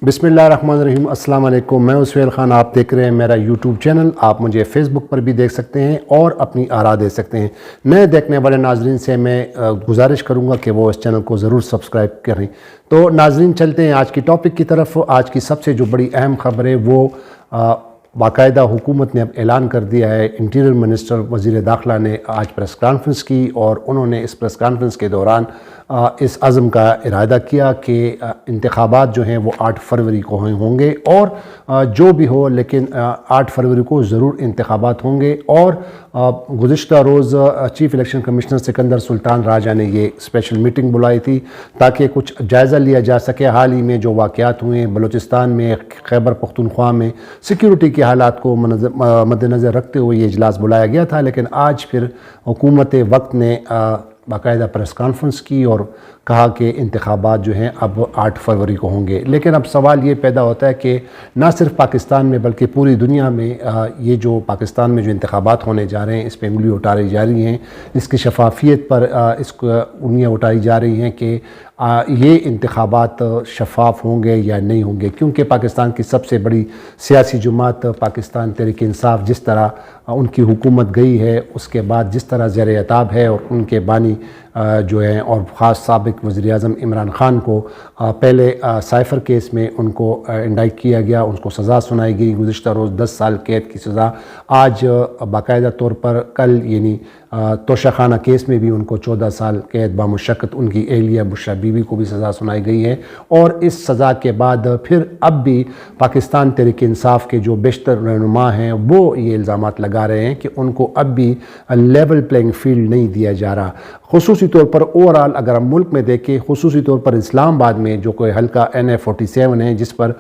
बिस्मिल्लाहिर्रहमानिर्रहीम। अस्सलाम वालेकुम। मैं सुहेल ख़ान, आप देख रहे हैं मेरा यूट्यूब चैनल। आप मुझे फ़ेसबुक पर भी देख सकते हैं और अपनी आरा दे सकते हैं। नए देखने वाले नाजरीन से मैं गुजारिश करूंगा कि वो इस चैनल को ज़रूर सब्सक्राइब करें। तो नाजरीन, चलते हैं आज की टॉपिक की तरफ। आज की सबसे जो बड़ी अहम खबर है वो बाकायदा हुकूमत ने अब ऐलान कर दिया है। इंटीरियर मिनिस्टर वज़ीर दाखिला ने आज प्रेस कॉन्फ्रेंस की और उन्होंने इस प्रेस कॉन्फ्रेंस के दौरान इस अज़म का इरादा किया कि इंतखाबात जो हैं वो 8 फरवरी को होंगे और जो भी हो, लेकिन 8 फरवरी को ज़रूर इंतखाबात होंगे। और गुज़िश्ता रोज़ chief election commissioner Sikandar Sultan Raja ने ये स्पेशल मीटिंग बुलाई थी ताकि कुछ जायज़ा लिया जा सके। हाल ही में जो वाक़यात हुए बलूचिस्तान में, खैबर पख्तूनख्वा में सिक्योरिटी के हालात को मद्देनज़र रखते हुए ये इजलास बुलाया गया था। लेकिन आज फिर हुकूमत वक्त ने बाकायदा प्रेस कॉन्फ्रेंस की और कहा कि इंतखाबात जो हैं अब 8 फरवरी को होंगे। लेकिन अब सवाल ये पैदा होता है कि ना सिर्फ पाकिस्तान में बल्कि पूरी दुनिया में ये जो पाकिस्तान में जो इंतखाबात होने जा रहे हैं इस पर उंगली उठाई जा रही हैं, इसकी शफाफियत पर इसको उंगलियाँ उठाई जा रही हैं कि ये इंतखाबात शफाफ होंगे या नहीं होंगे। क्योंकि पाकिस्तान की सबसे बड़ी सियासी जमात पाकिस्तान तहरीक इंसाफ जिस तरह उनकी हुकूमत गई है, उसके बाद जिस तरह ज़ेर अताब है और उनके बानी जो हैं और ख़ास साबिक़ वज़ीर आज़म इमरान ख़ान को पहले साइफ़र केस में उनको इंडाइट किया गया, उनको सज़ा सुनाई गई। गुज़िश्ता रोज़ 10 साल कैद की सज़ा, आज बाकायदा तौर पर कल यानी तोशाखाना केस में भी उनको 14 साल कैद बामुशक्कत उनकी एहलिया बुशरा बीवी को भी सज़ा सुनाई गई है। और इस सज़ा के बाद फिर अब भी पाकिस्तान तहरीक इंसाफ के जो बेशतर रहनुमा हैं वो ये इल्ज़ामात लगा रहे हैं कि उनको अब भी लेवल प्लेइंग फील्ड नहीं दिया जा रहा। खुसूसी तौर पर ओवरऑल अगर हम मुल्क में देखें, खुसूसी तौर पर इस्लामाबाद में जो कोई हल्का NA-47 है जिस पर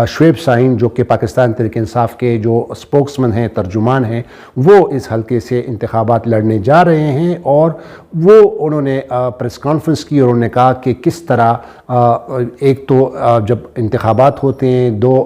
शुएब शाहीन जो कि पाकिस्तान तहरीक इंसाफ के जो स्पोक्समैन हैं, तर्जुमान हैं, वो इस हल्के से इंतखाबात लड़ने जा रहे हैं। और वो उन्होंने प्रेस कॉन्फ्रेंस की और उन्होंने कहा कि किस तरह एक तो जब इंतखाबात होते हैं, 2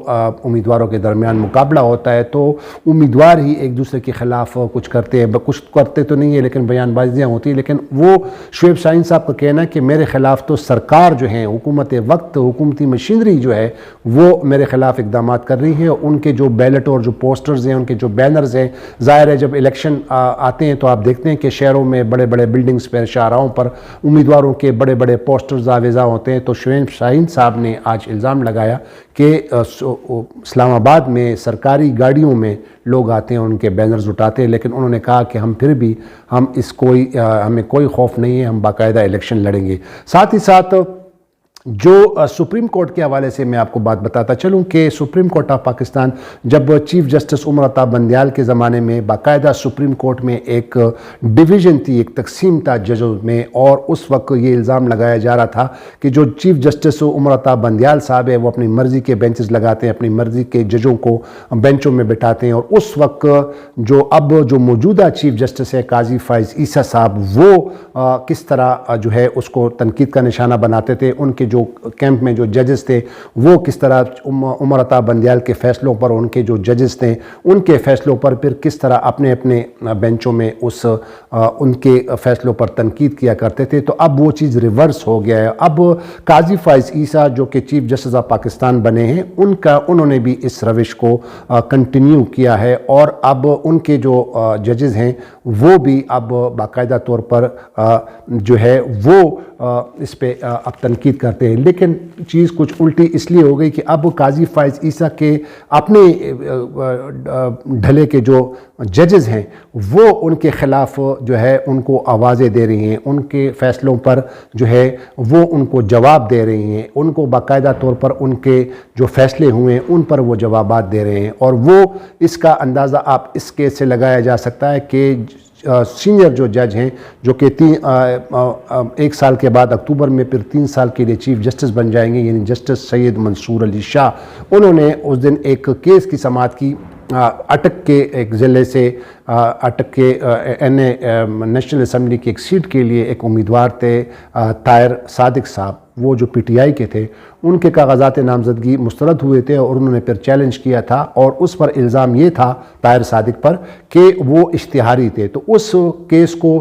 उम्मीदवारों के दरमियान मुकाबला होता है तो उम्मीदवार ही एक दूसरे के ख़िलाफ़ कुछ करते हैं, कुछ करते तो नहीं है लेकिन बयानबाजियाँ होती हैं। लेकिन वो शुएब शाहीन साहब का कहना है कि मेरे ख़िलाफ़ तो सरकार जो है, हुकूमत वक्त, हुकूमती मशीनरी जो है वो मेरे ख़िलाफ़ इक़दाम कर रही है। उनके जो बैलेट और जो पोस्टर्स हैं, उनके जो बैनर्स हैं, ज़ाहिर है जब इलेक्शन आते हैं तो आप देखते हैं कि शहरों में बड़े बड़े बिल्डिंग्स पर, शाहराहों पर उम्मीदवारों के बड़े बड़े पोस्टर्स आवेज़ा होते हैं। तो शुएब शाहीन साहब ने आज इल्ज़ाम लगाया कि इस्लामाबाद में सरकारी गाड़ियों में लोग आते हैं, उनके बैनर्स उठाते हैं, लेकिन उन्होंने कहा कि हम फिर भी हमें कोई खौफ नहीं है, हम बाकायदा इलेक्शन लड़ेंगे। साथ ही साथ जो सुप्रीम कोर्ट के हवाले से मैं आपको बात बताता चलूँ कि सुप्रीम कोर्ट ऑफ पाकिस्तान जब चीफ़ जस्टिस उमर अता बंदियाल के ज़माने में बाकायदा सुप्रीम कोर्ट में एक डिवीज़न थी, एक तकसीम था जजों में, और उस वक्त ये इल्ज़ाम लगाया जा रहा था कि जो चीफ़ जस्टिस उमर अता बंदियाल साहब है वो अपनी मर्ज़ी के बेंचेस लगाते हैं, अपनी मर्ज़ी के जजों को बेंचों में बिठाते हैं। और उस वक्त जो मौजूदा चीफ़ जस्टिस है काजी फ़ाइज़ ईसा साहब, वो किस तरह जो है उसको तनकीद का निशाना बनाते थे। उनके जो कैंप में जो जजेस थे वो किस तरह उमर अता बंदियाल के फ़ैसलों पर, उनके जो जजेस थे उनके फ़ैसलों पर फिर किस तरह अपने अपने बेंचों में उनके फ़ैसलों पर तनकीद किया करते थे। तो अब वो चीज़ रिवर्स हो गया है। अब काजी फ़ाइज़ ईसा जो कि चीफ़ जस्टिस ऑफ पाकिस्तान बने हैं, उन्होंने भी इस रविश को कंटिन्यू किया है। और अब उनके जो जजेस हैं वो भी अब बाकायदा तौर पर जो है वो इस पे अब तनकीद करते हैं। लेकिन चीज़ कुछ उल्टी इसलिए हो गई कि अब काजी फ़ाइज़ ईसा के अपने ढले के जो जजेस हैं वो उनके ख़िलाफ़ जो है उनको आवाज़ें दे रही हैं, उनके फ़ैसलों पर जो है वो उनको जवाब दे रही हैं, उनको बाकायदा तौर पर उनके जो फ़ैसले हुए हैं उन पर वो जवाबात दे रहे हैं। और वो इसका अंदाज़ा आप इस केस से लगाया जा सकता है कि सीनियर जो जज हैं जो कि 1 साल के बाद अक्टूबर में फिर 3 साल के लिए चीफ़ जस्टिस बन जाएंगे, यानी जस्टिस सैयद मंसूर अली शाह, उन्होंने उस दिन एक केस की समाअत की। अटक के एक ज़िले से अटक के नेशनल असम्बली की एक सीट के लिए एक उम्मीदवार थे ताहिर सादिक साहब, वो जो PTI के थे, ان کے کاغذات نامزدگی مسترد ہوئے تھے اور انہوں نے پھر چیلنج کیا تھا، اور اس پر الزام یہ تھا طاہر صادق پر کہ وہ اشتہاری تھے۔ تو اس کیس کو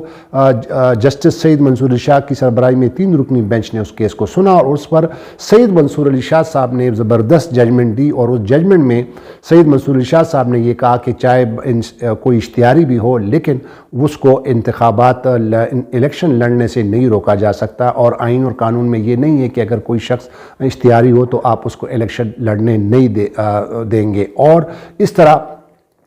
جسٹس سید منصور علی شاہ کی سربراہی میں 3 رکنی بینچ نے اس کیس کو سنا، اور اس پر سید منصور علی شاہ صاحب نے زبردست ججمنٹ دی، اور اس ججمنٹ میں سید منصور علی شاہ صاحب نے یہ کہا کہ چاہے کوئی اشتہاری بھی ہو لیکن اس کو انتخابات الیکشن لڑنے سے نہیں روکا جا سکتا، اور آئین اور قانون میں یہ نہیں ہے کہ اگر کوئی شخص اشتہاری ہو تو آپ اس کو الیکشن لڑنے نہیں دیں گے۔ اور اس طرح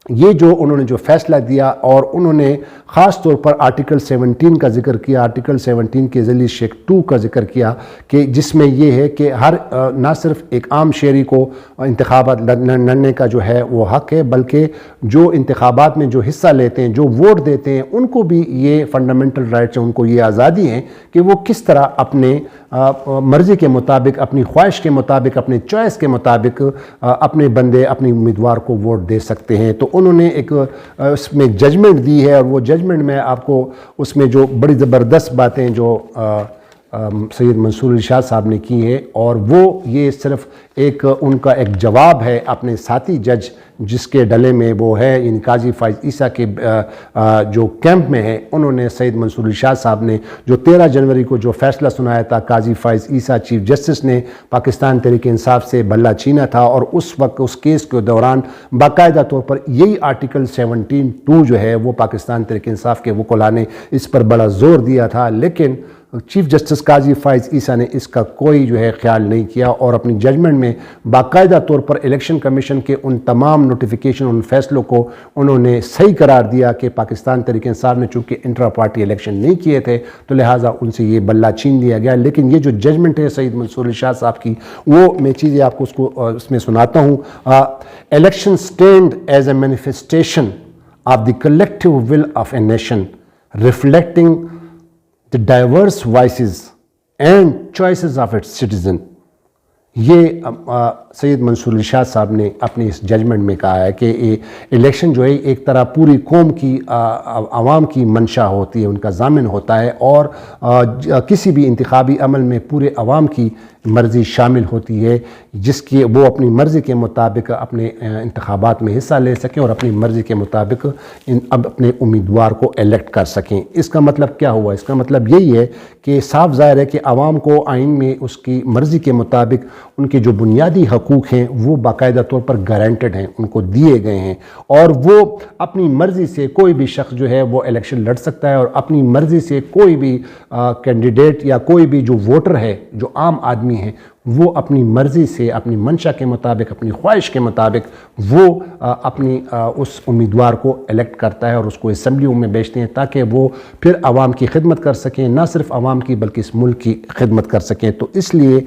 یہ جو انہوں نے جو فیصلہ دیا، اور انہوں نے خاص طور پر آرٹیکل 17 کا ذکر کیا، آرٹیکل 17 کے ذیلی شیک 2 کا ذکر کیا کہ جس میں یہ ہے کہ ہر نہ صرف ایک عام شہری کو انتخابات لڑنے کا جو ہے وہ حق ہے، بلکہ جو انتخابات میں جو حصہ لیتے ہیں، جو ووٹ دیتے ہیں، ان کو بھی یہ فنڈامنٹل رائٹس ہیں، ان کو یہ آزادی ہے کہ وہ کس طرح اپنے مرضی کے مطابق، اپنی خواہش کے مطابق، اپنے چوائس کے مطابق اپنے بندے، اپنی امیدوار کو ووٹ دے سکتے ہیں۔ تو انہوں نے ایک اس میں ججمنٹ دی ہے، اور وہ ججمنٹ میں آپ کو اس میں جو بڑی زبردست باتیں جو سید منصور علی شاہ صاحب نے کی ہے، اور وہ یہ صرف ایک ان کا ایک جواب ہے اپنے ساتھی جج جس کے ڈلے میں وہ ہے، یعنی قاضی فائز عیسیٰ کے جو کیمپ میں ہے، انہوں نے سید منصور علی شاہ صاحب نے جو 13 جنوری کو جو فیصلہ سنایا تھا، قاضی فائز عیسیٰ چیف جسٹس نے پاکستان تحریک انصاف سے بلہ چھینا تھا، اور اس وقت اس کیس کے دوران باقاعدہ طور پر یہی آرٹیکل 17(2) جو ہے وہ پاکستان تحریک انصاف کے وکلاء نے اس پر بڑا زور دیا تھا، لیکن چیف جسٹس قاضی فائز عیسیٰ نے اس کا کوئی جو ہے خیال نہیں کیا، اور اپنی ججمنٹ میں باقاعدہ طور پر الیکشن کمیشن کے ان تمام نوٹیفیکیشن، ان فیصلوں کو انہوں نے صحیح قرار دیا کہ پاکستان تحریک انصاف نے چونکہ انٹرا پارٹی الیکشن نہیں کیے تھے تو لہٰذا ان سے یہ بلہ چھین لیا گیا۔ لیکن یہ جو ججمنٹ ہے سید منصور علی شاہ صاحب کی، وہ میں چیزیں آپ کو اس میں سناتا ہوں۔ Election stand as a manifestation of the collective will of a nation reflecting the diverse voices and choices of its citizen۔ یہ سید منصور علی شاہ صاحب نے اپنی اس ججمنٹ میں کہا ہے کہ الیکشن جو ہے ایک طرح پوری قوم کی، عوام کی منشا ہوتی ہے، ان کا ضامن ہوتا ہے، اور کسی بھی انتخابی عمل میں پورے عوام کی مرضی شامل ہوتی ہے، جس کی وہ اپنی مرضی کے مطابق اپنے انتخابات میں حصہ لے سکیں اور اپنی مرضی کے مطابق اپنے امیدوار کو الیکٹ کر سکیں۔ اس کا مطلب کیا ہوا؟ اس کا مطلب یہی ہے کہ صاف ظاہر ہے کہ عوام کو آئین میں اس کی مرضی کے مطابق ان کے جو بنیادی حقوق ہیں وہ باقاعدہ طور پر گارنٹڈ ہیں، ان کو دیے گئے ہیں، اور وہ اپنی مرضی سے کوئی بھی شخص جو ہے وہ الیکشن لڑ سکتا ہے، اور اپنی مرضی سے کوئی بھی کینڈیڈیٹ یا کوئی بھی جو ووٹر ہے، جو عام آدمی ہے، وہ اپنی مرضی سے، اپنی منشا کے مطابق، اپنی خواہش کے مطابق وہ اپنی اس امیدوار کو الیکٹ کرتا ہے اور اس کو اسمبلیوں میں بھیجتے ہیں تاکہ وہ پھر عوام کی خدمت کر سکیں، نہ صرف عوام کی بلکہ اس ملک کی خدمت کر سکیں۔ تو اس لیے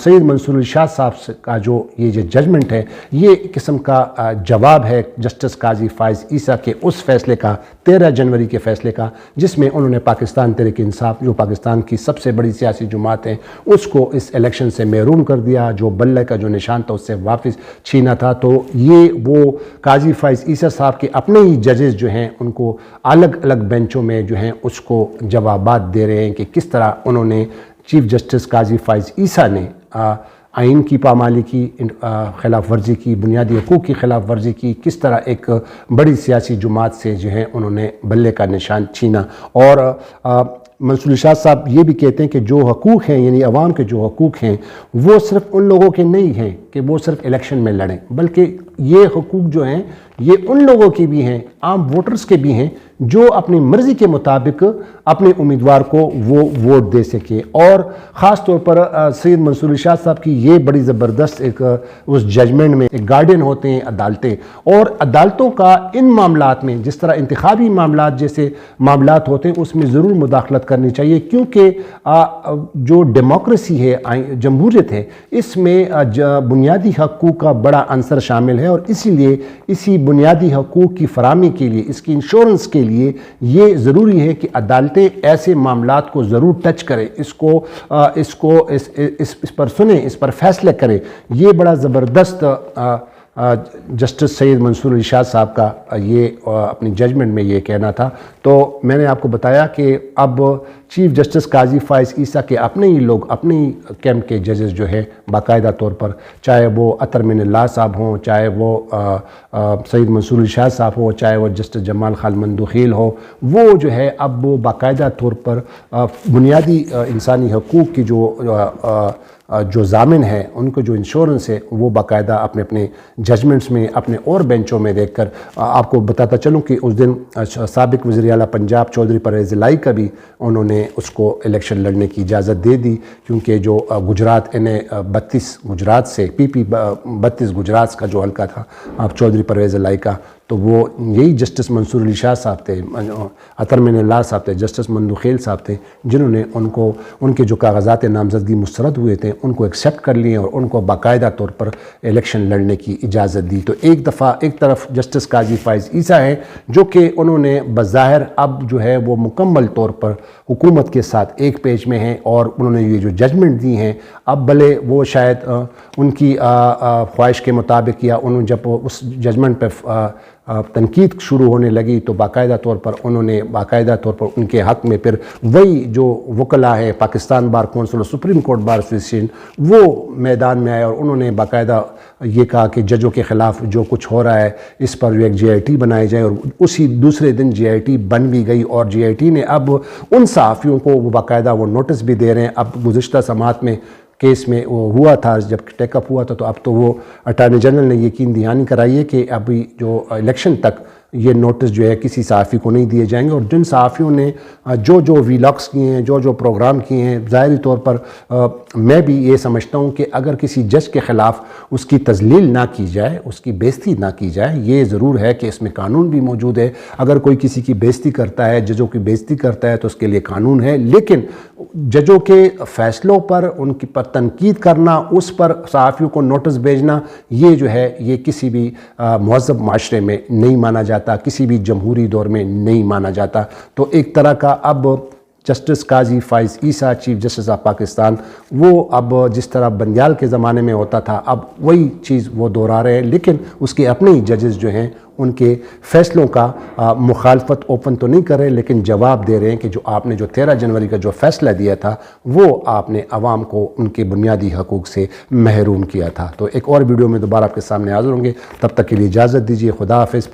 سید منصور علی شاہ صاحب کا جو یہ ججمنٹ ہے، یہ قسم کا جواب ہے جسٹس قاضی فائز عیسیٰ کے اس فیصلے کا، 13 جنوری کے فیصلے کا، جس میں انہوں نے پاکستان تحریک انصاف، جو پاکستان کی سب سے بڑی سیاسی جماعت ہے، اس کو اس الیکشن سے محروم کر دیا، جو بلے کا جو نشان تھا اس سے واپس چھینا تھا۔ تو یہ وہ قاضی فائز عیسیٰ صاحب کے اپنے ہی ججز جو ہیں، ان کو الگ الگ بینچوں میں جو ہیں اس کو جوابات دے رہے ہیں کہ کس طرح انہوں نے چیف جسٹس قاضی فائز عیسیٰ نے آئین کی پامالی کی، خلاف ورزی کی، بنیادی حقوق کی خلاف ورزی کی، کس طرح ایک بڑی سیاسی جماعت سے جو ہے انہوں نے بلے کا نشان چھینا۔ اور منصور علی شاہ صاحب یہ بھی کہتے ہیں کہ جو حقوق ہیں، یعنی عوام کے جو حقوق ہیں، وہ صرف ان لوگوں کے نہیں ہیں کہ وہ صرف الیکشن میں لڑیں، بلکہ یہ حقوق جو ہیں یہ ان لوگوں کی بھی ہیں، عام ووٹرز کے بھی ہیں، جو اپنی مرضی کے مطابق اپنے امیدوار کو وہ ووٹ دے سکیں۔ اور خاص طور پر سید منصور علی شاہ صاحب کی یہ بڑی زبردست ایک اس ججمنٹ میں ایک گارڈین ہوتے ہیں عدالتیں، اور عدالتوں کا ان معاملات میں، جس طرح انتخابی معاملات جیسے معاملات ہوتے ہیں، اس میں ضرور مداخلت کرنی چاہیے، کیونکہ جو ڈیموکریسی ہے، جمہوریت ہے، اس میں بنیادی حقوق کا بڑا عنصر شامل ہے، اور اسی لیے اسی بنیادی حقوق کی فراہمی کے لیے، اس کی انشورنس کے لیے یہ ضروری ہے کہ عدالتیں ایسے معاملات کو ضرور ٹچ کریں، اس پر سنیں، اس پر فیصلے کریں۔ یہ بڑا زبردست जस्टिस सैयद मंसूर अली शाह साहब का ये अपनी जजमेंट में ये कहना था। तो मैंने आपको बताया कि अब चीफ जस्टिस काजी फ़ाइज़ ईसा के अपने ही लोग, अपने ही कैंप के जजेस जो है बाकायदा तौर पर, चाहे वो अतर मिनल्लाह साहब हों, चाहे वो सैयद मंसूर अली शाह साहब हो, चाहे वो जस्टिस जमाल खान मंदुखील हो, वो जो है अब वो बाकायदा तौर पर बुनियादी इंसानी हकूक़ की जो ज़ामिन है, उनको जो इंश्योरेंस है, वो बाकायदा अपने अपने जजमेंट्स में, अपने और बेंचों में देखकर आपको बताता चलूँ कि उस दिन साबिक़ वज़ीर आला पंजाब चौधरी परवेज़ इलाही का भी उन्होंने उसको इलेक्शन लड़ने की इजाज़त दे दी, क्योंकि जो गुजरात इन्हें 32 गुजरात से PP 32 गुजरात का जो हल्का था आप चौधरी परवेज़ इलाही का, तो वो यही जस्टिस मंसूर अली शाह साहब थे, अतर मिनल्लाह साहब थे, जस्टिस मंदुखील साहब थे, जिन्होंने उनको उनके जो कागज़ात नामज़दगी मुस्तरद हुए थे उनको एक्सेप्ट कर लिए और उनको बाकायदा तौर पर इलेक्शन लड़ने की इजाज़त दी। तो एक दफ़ा एक तरफ जस्टिस काजी फ़ाइज़ ईसा है जो कि उन्होंने बज़ाहिर अब जो है वो मुकम्मल तौर पर हुकूमत के साथ एक पेज में हैं और उन्होंने ये जो जजमेंट दी हैं, अब भले वो शायद उनकी ख्वाहिश के मुताबिक या उन्होंने जब उस जजमेंट पर तनकीद शुरू होने लगी तो बाकायदा तौर पर उन्होंने बाकायदा तौर पर उनके हक़ में फिर वही जो वकला है पाकिस्तान बार कौंसिल और सुप्रीम कोर्ट बार एसोसिएशन, वो मैदान में आए और उन्होंने बाकायदा ये कहा कि जजों के ख़िलाफ़ जो कुछ हो रहा है इस पर जो एक GIT बनाई जाए, और उसी दूसरे दिन GIT बन भी गई और GIT ने अब उन सहाफ़ियों को वो बाकायदा वो नोटिस भी दे रहे हैं। अब गुज़िश्ता समात में केस में वो हुआ था, जब टेकअप हुआ था, तो अब तो वो अटॉर्नी जनरल ने यकीन दहानी कराई है कि अभी जो इलेक्शन तक ये नोटिस जो है किसी सहाफ़ी को नहीं दिए जाएंगे। और जिन सहाफ़ियों ने जो वीलॉग्स किए हैं, जो प्रोग्राम किए हैं, ज़ाहिरी तौर पर मैं भी ये समझता हूँ कि अगर किसी जज के ख़िलाफ़ उसकी तज़लील ना की जाए, उसकी बेइज़्ती ना की जाए, ये ज़रूर है कि इसमें कानून भी मौजूद है। अगर कोई किसी की बेइज़्ती करता है, जजों की बेइज़्ती करता है, तो उसके लिए कानून है, लेकिन जजों के फ़ैसलों पर उनकी पर तनकीद करना, उस पर सहाफ़ियों को नोटिस भेजना, ये जो है ये किसी भी मुहज़्ज़ब माशरे में नहीं माना जाता, किसी भी जमहूरी दौर में नहीं माना जाता। तो एक तरह का अब justice Qazi Faez Isa chief justice of Pakistan, वो अब जिस तरह बंदियाल के ज़माने में होता था अब वही चीज़ वो दोहरा रहे हैं, लेकिन उसके अपने ही जजेस जो हैं उनके फ़ैसलों का मुखालफत ओपन तो नहीं कर रहे, लेकिन जवाब दे रहे हैं कि जो आपने जो 13 जनवरी का जो फ़ैसला दिया था वो आपने आवाम को उनके बुनियादी हकूक़ से महरूम किया था। तो एक और वीडियो में दोबारा आपके सामने हाज़िर होंगे, तब तक के लिए इजाज़त दीजिए। खुदा हाफ़िज़।